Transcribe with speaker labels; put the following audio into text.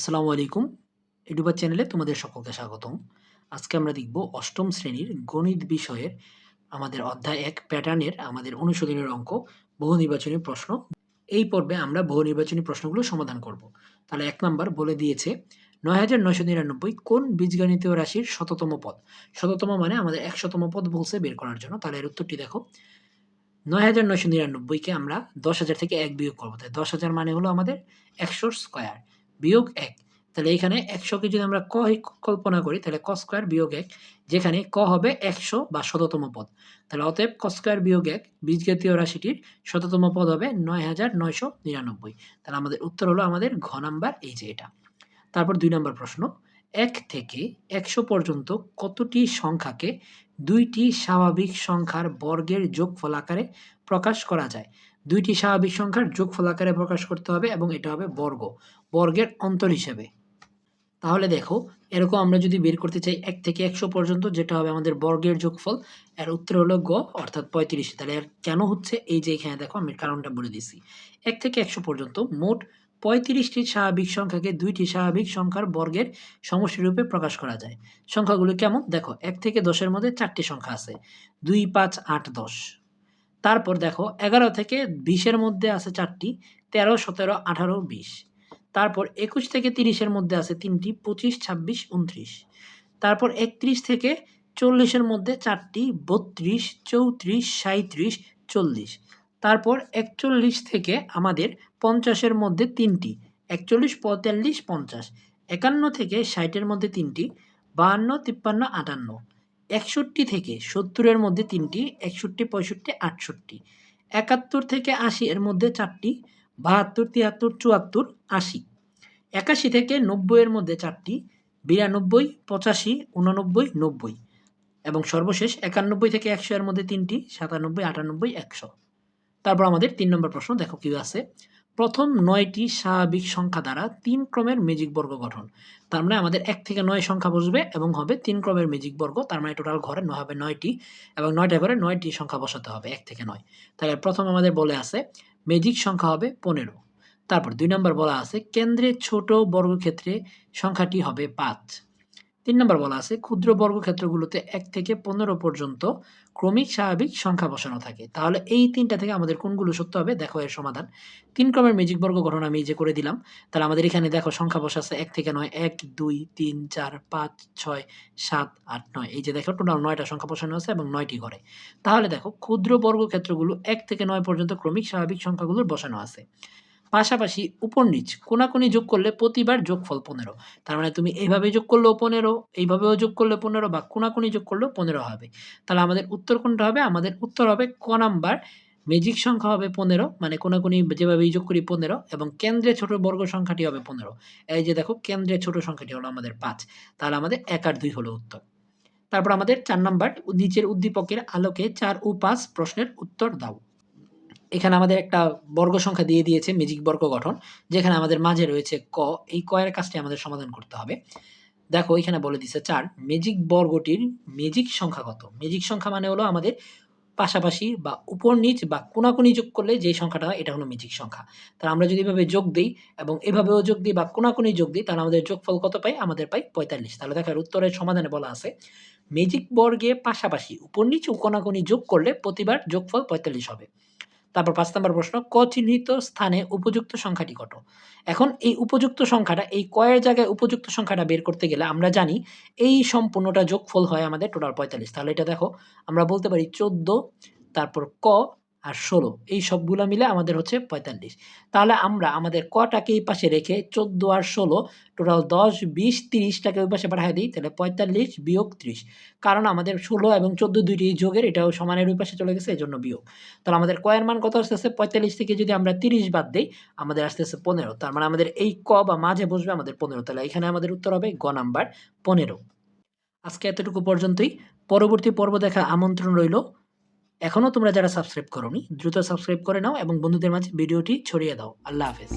Speaker 1: আসসালামু আলাইকুম। ইউটিউবার চ্যানেলে তোমাদের সকলকে স্বাগতম। আজকে আমরা দেখব ৮ম শ্রেণীর গণিত বিষয়ের আমাদের অধ্যায় ১ প্যাটার্নের আমাদের অনুশীলনের অঙ্ক বহু নির্বাচনী প্রশ্ন। এই পর্বে আমরা বহু নির্বাচনী প্রশ্নগুলো সমাধান করব। তাহলে ১ নাম্বার বলে দিয়েছে ৯৯৯৯ কোন বীজগণিতীয় রাশির শততম পদ? শততম মানে আমাদের ১০০তম পদ বলছে বের করার জন্য। তাহলে এর উত্তরটি দেখো। ৯৯৯৯ কে আমরা ১০,০০০ থেকে ১ বিয়োগ করব। তাই ১০,০০০ মানে হলো আমাদের ১০০ স্কয়ার বিয়োগ ১। তাহলে এখানে ১০০ কে যদি আমরা ক কল্পনা করি তাহলে ক স্কয়ার বিয়োগ ১, যেখানে ক হবে ১০০ বা শততম পদ। তাহলে অতএব ক স্কয়ার বিয়োগ ১ বীজগণিতীয় রাশিটির শততম পদ হবে ৯৯৯৯। তাহলে আমাদের উত্তর হলো আমাদের ঘ নাম্বার, এই যে এটা। তারপর ২ নাম্বার প্রশ্ন, ১ থেকে ১০০ পর্যন্ত কতটি সংখ্যাকে ২টি স্বাভাবিক সংখ্যার বর্গের যোগফল আকারে প্রকাশ করা যায়? ২টি স্বাভাবিক সংখ্যার যোগফল আকারে প্রকাশ করতে হবে এবং এটা হবে বর্গ, বর্গের অন্তর হিসেবে। তাহলে দেখো, এরকম আমরা যদি বের করতে চাই ১ থেকে ১০০ পর্যন্ত, যেটা হবে আমাদের বর্গের যোগফল, এর উত্তর হলো গ, অর্থাৎ ৩৫। তাহলে এর কেন হচ্ছে, এই যে এখানে দেখো আমি কারণটা বলে দিছি। ১ থেকে ১০০ পর্যন্ত মোট ৩৫টি স্বাভাবিক সংখ্যাকে ২টি স্বাভাবিক সংখ্যার বর্গের সমষ্টিরূপে প্রকাশ করা যায়। সংখ্যাগুলো কেমন দেখো, ১ থেকে ১০-এর মধ্যে ৪টি সংখ্যা আছে, ২, ৫, ৮, ১০। তারপর দেখো ১১ থেকে ২০-এর মধ্যে আছে ৪টি, ১৩, ১৭, ১৮, ২০। তারপর ২১ থেকে ৩০-এর মধ্যে আছে ৩টি, ২৫, ২৬, ২৯। তারপর ৩১ থেকে ৪০-এর মধ্যে ৪টি, ৩২, ৩৪, ৩৭, ৪০। তারপর ৪১ থেকে আমাদের ৫০-এর মধ্যে ৩টি, ৪১, ৪৫, ৫০। ৫১ থেকে ৬০-এর মধ্যে ৩টি, ৫২, ৫৩, ৫৮। ৬১ থেকে ৭০-এর মধ্যে ৩টি, ৬১, ৬৫, ৬৮। ৭১ থেকে ৮০-এর মধ্যে ৪টি, ৭২, ৭৩, ৭৪, ৮০। ৮১ থেকে ৯০-এর মধ্যে 4টি, ৯২, ৮৫, ৮৯, ৯০। এবং সর্বশেষ ৯১ থেকে ১০০-এর মধ্যে 3টি, ৯৭, ৯৮, ১০০। তারপর আমাদের ৩ নম্বর প্রশ্ন দেখো কি আছে। প্রথম ৯টি স্বাভাবিক সংখ্যা দ্বারা ৩ ক্রমের মেজিক বর্গ গঠন। তার মানে আমাদের ১ থেকে ৯ সংখ্যা বসবে এবং হবে ৩ ক্রমের মেজিক বর্গ। তার মানে টোটাল ঘরে হবে ৯টি এবং ৯টা ঘরে 9টি সংখ্যা বসাতে হবে ১ থেকে ৯। তাহলে প্রথম আমাদের বলে আছে মেজিক সংখ্যা হবে ১৫। তারপর ২ নম্বর বলা আছে কেন্দ্রের ছোট বর্গক্ষেত্রে সংখ্যাটি হবে ৫। ৩ নম্বর বলা আছে ক্ষুদ্র বর্গক্ষেত্রগুলোতে ১ থেকে ১৫ পর্যন্ত ক্রমিক স্বাভাবিক সংখ্যা বসানো থাকে। তাহলে এই ৩টা থেকে আমাদের কোনগুলো সত্য হবে দেখো এর সমাধান। ৩ ক্রমের মেজিক বর্গ গঠন আমি এই যে করে দিলাম। তাহলে আমাদের এখানে দেখো সংখ্যা বসাচ্ছে ১ থেকে ৯, ১, ২, ৩, ৪, ৫, ৬, ৭, ৮, ৯। এই যে দেখো টোটাল ৯টা সংখ্যা বসানো আছে এবং ৯টি ঘরে। তাহলে দেখো ক্ষুদ্র বর্গক্ষেত্রগুলো ১ থেকে ৯ পর্যন্ত ক্রমিক স্বাভাবিক সংখ্যাগুলোর বসানো আছে। পাশাপাশি উপর নিচ কোনাকুনি যোগ করলে প্রতিবার যোগফল ১৫। তার মানে তুমি এইভাবে যোগ করলেও ১৫, এইভাবেও যোগ করলে ১৫ বা কোনাকুনি যোগ করলেও ১৫ হবে। তাহলে আমাদের উত্তর কোনটা হবে? আমাদের উত্তর হবে ক নাম্বার, মেজিক সংখ্যা হবে ১৫, মানে কোনাকুনি যেভাবেই যোগ করি ১৫ এবং কেন্দ্রে ছোট বর্গ সংখ্যাটি হবে ১৫। এই যে দেখো কেন্দ্রে ছোট সংখ্যাটি হলো আমাদের ৫। তাহলে আমাদের ১ আর ২ হলো উত্তর। তারপর আমাদের ৪ নাম্বার, নিচের উদ্দীপকের আলোকে ৪ ও ৫ প্রশ্নের উত্তর দাও। এখানে আমাদের একটা বর্গ সংখ্যা দিয়ে দিয়েছে মেজিক বর্গ গঠন, যেখানে আমাদের মাঝে রয়েছে ক। এই ক এর কাজটি আমাদের সমাধান করতে হবে। দেখো এখানে বলে দিছে ৪, মেজিক বর্গটির মেজিক সংখ্যা কত? মেজিক সংখ্যা মানে হলো আমাদের পাশাপাশি বা উপর নিচ বা কোনাকুনি যোগ করলে যে সংখ্যাটা হয় এটা হলো মেজিক সংখ্যা। তাহলে আমরা যদি এভাবে যোগ দেই এবং এভাবেও যোগ দিই বা কোনাকুনি যোগ দিই তাহলে আমাদের যোগফল কত পাই? আমাদের পাই ৪৫। তাহলে দেখো উত্তরের সমাধানে বলা আছে মেজিক বর্গে পাশাপাশি উপর নিচ ও কোনাকুনি যোগ করলে প্রতিবার যোগফল ৪৫ হবে। তারপর ৫ নম্বর প্রশ্ন, ক চিহ্নিত স্থানে উপযুক্ত সংখ্যাটি কত? এখন এই উপযুক্ত সংখ্যাটা, এই ক এর জায়গায় উপযুক্ত সংখ্যাটা বের করতে গেলে আমরা জানি এই সম্পূর্ণটা যোগফল হয় আমাদের টোটাল ৪৫। তাহলে এটা দেখো আমরা বলতে পারি ১৪, তারপর ক আর ১৬, এই সবগুলা মিলে আমাদের হচ্ছে ৪৫। তাহলে আমরা আমাদের কটাকে এই পাশে রেখে ১৪ আর ১৬ টোটাল ১০, ২০, ৩০ টাকে ওই পাশে পাঠায় দিই, তাহলে ৪৫ বিয়োগ ৩০। কারণ আমাদের ১৬ এবং ১৪ দুইটি যোগের, এটাও সমানের ওই পাশে চলে গেছে, এজন্য বিয়োগ। তাহলে আমাদের ক এর মান কত আসতেছে? ৪৫ থেকে যদি আমরা ৩০ বাদ দেই আমাদের আসতেছে ১৫। তার মানে আমাদের এই ক বা মাঝে বসবে আমাদের ১৫। তাহলে এখানে আমাদের উত্তর হবে গ নাম্বার ১৫। আজকে এতটুকু পর্যন্তই। পরবর্তী পর্ব দেখার আমন্ত্রণ রইল। এখনো তোমরা যারা সাবস্ক্রাইব করোনি দ্রুত সাবস্ক্রাইব করে নাও এবং বন্ধুদের মাঝে ভিডিওটি ছড়িয়ে দাও। আল্লাহ হাফেজ।